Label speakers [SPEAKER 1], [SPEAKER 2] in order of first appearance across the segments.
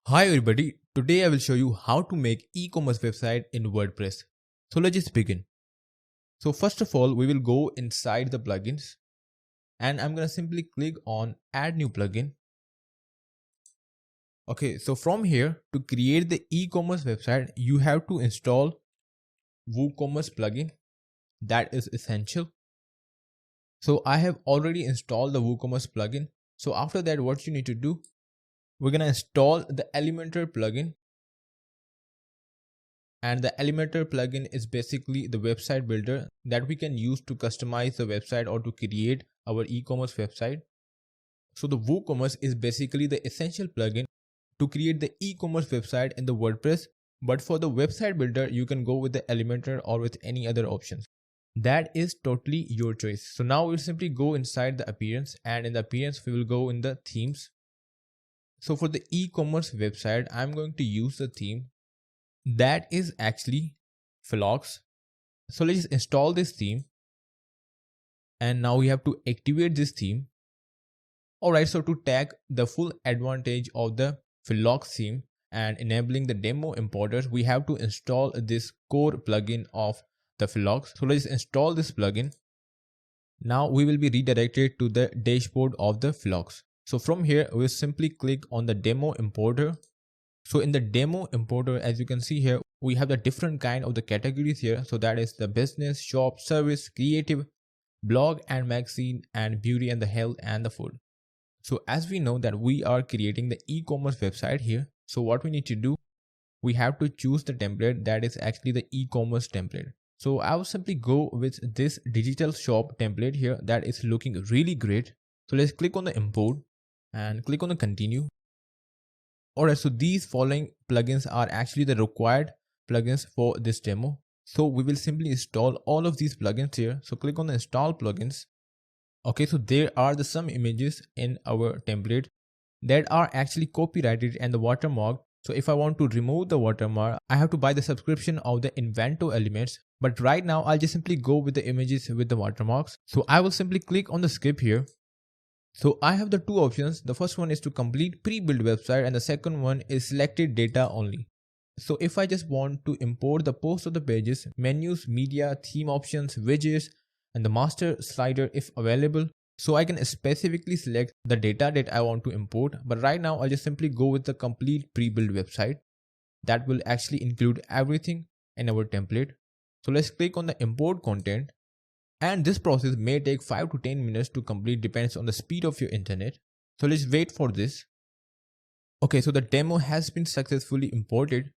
[SPEAKER 1] Hi everybody, today I will show you how to make e-commerce website in WordPress. So let's just begin. So first of all, we will go inside the plugins and I'm going to simply click on add new plugin. Okay, so from here to create the e-commerce website, you have to install WooCommerce plugin. That is essential. So I have already installed the WooCommerce plugin. So after that, what you need to do, we're going to install the Elementor plugin. And the Elementor plugin is basically the website builder that we can use to customize the website or to create our e-commerce website. So the WooCommerce is basically the essential plugin to create the e-commerce website in the WordPress. But for the website builder, you can go with the Elementor or with any other options. That is totally your choice. So now we'll simply go inside the appearance, and in the appearance, we will go in the themes. So for the e-commerce website, I'm going to use the theme that is actually Phlox. So let's just install this theme, and now we have to activate this theme. Alright, so to take the full advantage of the Phlox theme and enabling the demo importers, we have to install this core plugin of the Phlox. So let's install this plugin. Now we will be redirected to the dashboard of the Phlox. So from here, we'll simply click on the demo importer. So in the demo importer, as you can see here, we have the different kind of the categories here. So that is the business, shop, service, creative, blog and magazine, and beauty and the health and the food. So as we know that we are creating the e-commerce website here. So what we need to do, we have to choose the template that is actually the e-commerce template. So I will simply go with this digital shop template here that is looking really great. So let's click on the import and click on the continue. Alright, so these following plugins are actually the required plugins for this demo. So we will simply install all of these plugins here. So click on the install plugins. Okay, so there are some images in our template that are actually copyrighted and the watermark. So if I want to remove the watermark, I have to buy the subscription of the Inventor elements. But right now I'll just simply go with the images with the watermarks. So I will simply click on the skip here. So I have the two options. The first one is to complete pre-built website and the second one is selected data only. So if I just want to import the post of the pages, menus, media, theme options, widgets, and the master slider if available. So I can specifically select the data that I want to import. But right now I'll just simply go with the complete pre-built website. That will actually include everything in our template. So let's click on the import content. And this process may take 5 to 10 minutes to complete, depends on the speed of your internet. So let's wait for this. Okay, so the demo has been successfully imported.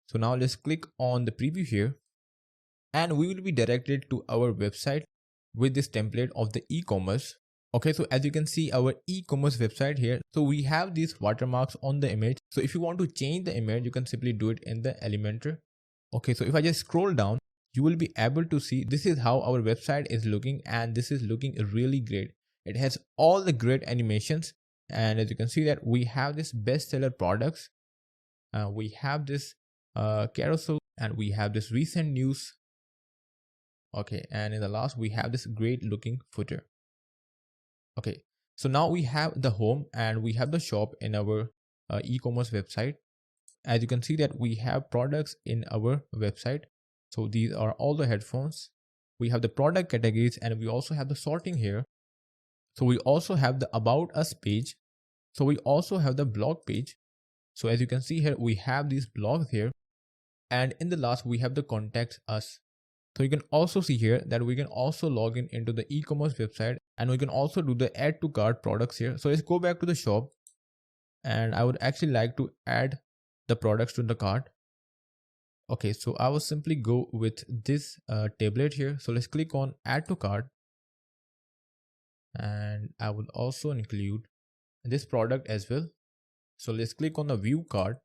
[SPEAKER 1] So now let's click on the preview here and we will be directed to our website with this template of the e-commerce. Okay, so as you can see our e-commerce website here. So we have these watermarks on the image. So if you want to change the image, you can simply do it in the Elementor. Okay, so if I just scroll down, you will be able to see this is how our website is looking, and this is looking really great. It has all the great animations, and as you can see that we have this bestseller products, we have this carousel, and we have this recent news. Okay, and in the last we have this great looking footer. Okay, so now we have the home and we have the shop in our e-commerce website. As you can see that we have products in our website. So these are all the headphones. We have the product categories and we also have the sorting here. So we also have the about us page. So we also have the blog page. So as you can see here, we have these blogs here. And in the last, we have the contact us. So you can also see here that we can also log in into the e-commerce website and we can also do the add to cart products here. So let's go back to the shop and I would actually like to add the products to the cart. Okay, so I will simply go with this tablet here. So let's click on add to cart and I will also include this product as well. So let's click on the view cart.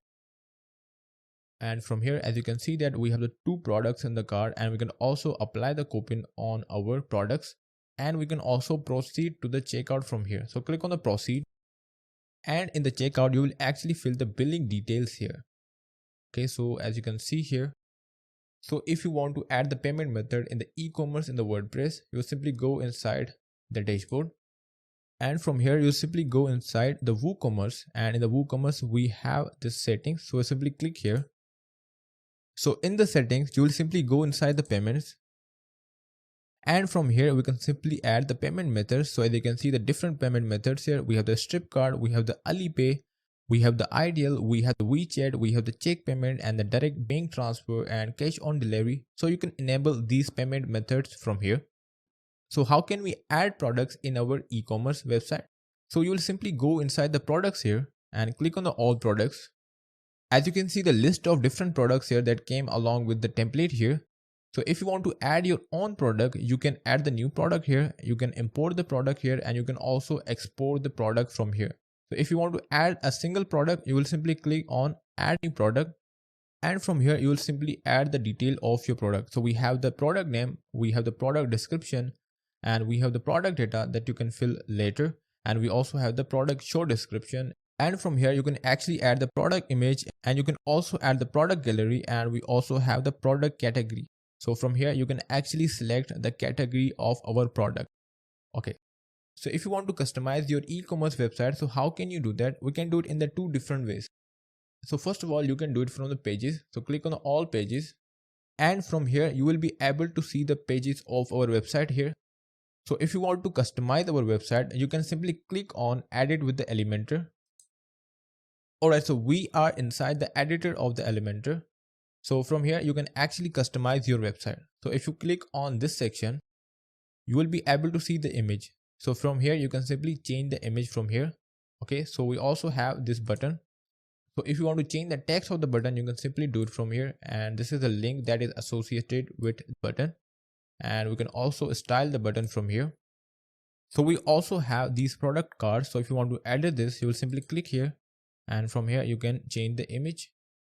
[SPEAKER 1] And from here, as you can see that we have the two products in the cart and we can also apply the coupon on our products and we can also proceed to the checkout from here. So click on the proceed and in the checkout, you will actually fill the billing details here. Okay, so as you can see here, so if you want to add the payment method in the e-commerce in the WordPress, you will simply go inside the dashboard And from here, you simply go inside the WooCommerce, and in the WooCommerce, we have this settings. So simply click here. So in the settings, you will simply go inside the payments. And from here, we can simply add the payment methods. So as you can see the different payment methods here, we have the strip card, we have the Alipay, we have the Ideal, we have the WeChat, we have the check payment and the direct bank transfer and cash on delivery. So you can enable these payment methods from here. So how can we add products in our e-commerce website? So you will simply go inside the products here and click on the all products. As you can see the list of different products here that came along with the template here. So if you want to add your own product, you can add the new product here. You can import the product here and you can also export the product from here. So if you want to add a single product, you will simply click on add new product. And from here, you will simply add the detail of your product. So we have the product name, we have the product description, and we have the product data that you can fill later. And we also have the product show description. And from here, you can actually add the product image and you can also add the product gallery, and we also have the product category. So from here, you can actually select the category of our product. Okay. So if you want to customize your e-commerce website, so how can you do that? We can do it in the two different ways. So first of all, you can do it from the pages. So click on the all pages. And from here, you will be able to see the pages of our website here. So if you want to customize our website, you can simply click on edit with the Elementor. Alright, so we are inside the editor of the Elementor. So from here, you can actually customize your website. So if you click on this section, you will be able to see the image. So from here, you can simply change the image from here. Okay, so we also have this button. So if you want to change the text of the button, you can simply do it from here. And this is the link that is associated with the button. And we can also style the button from here. So we also have these product cards. So if you want to edit this, you will simply click here. And from here, you can change the image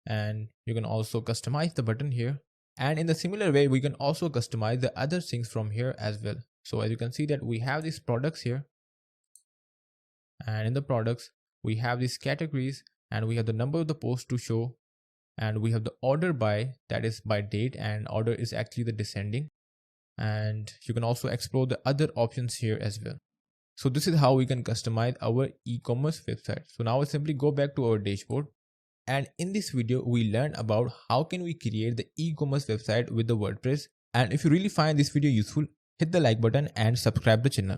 [SPEAKER 1] and you can also customize the button here. And in the similar way, we can also customize the other things from here as well. So as you can see that we have these products here. And in the products, we have these categories and we have the number of the post to show. And we have the order by, that is by date, and order is actually the descending. And you can also explore the other options here as well. So this is how we can customize our e-commerce website. So now we'll simply go back to our dashboard. And in this video, we learned about how can we create the e-commerce website with the WordPress. And if you really find this video useful, hit the like button and subscribe the channel.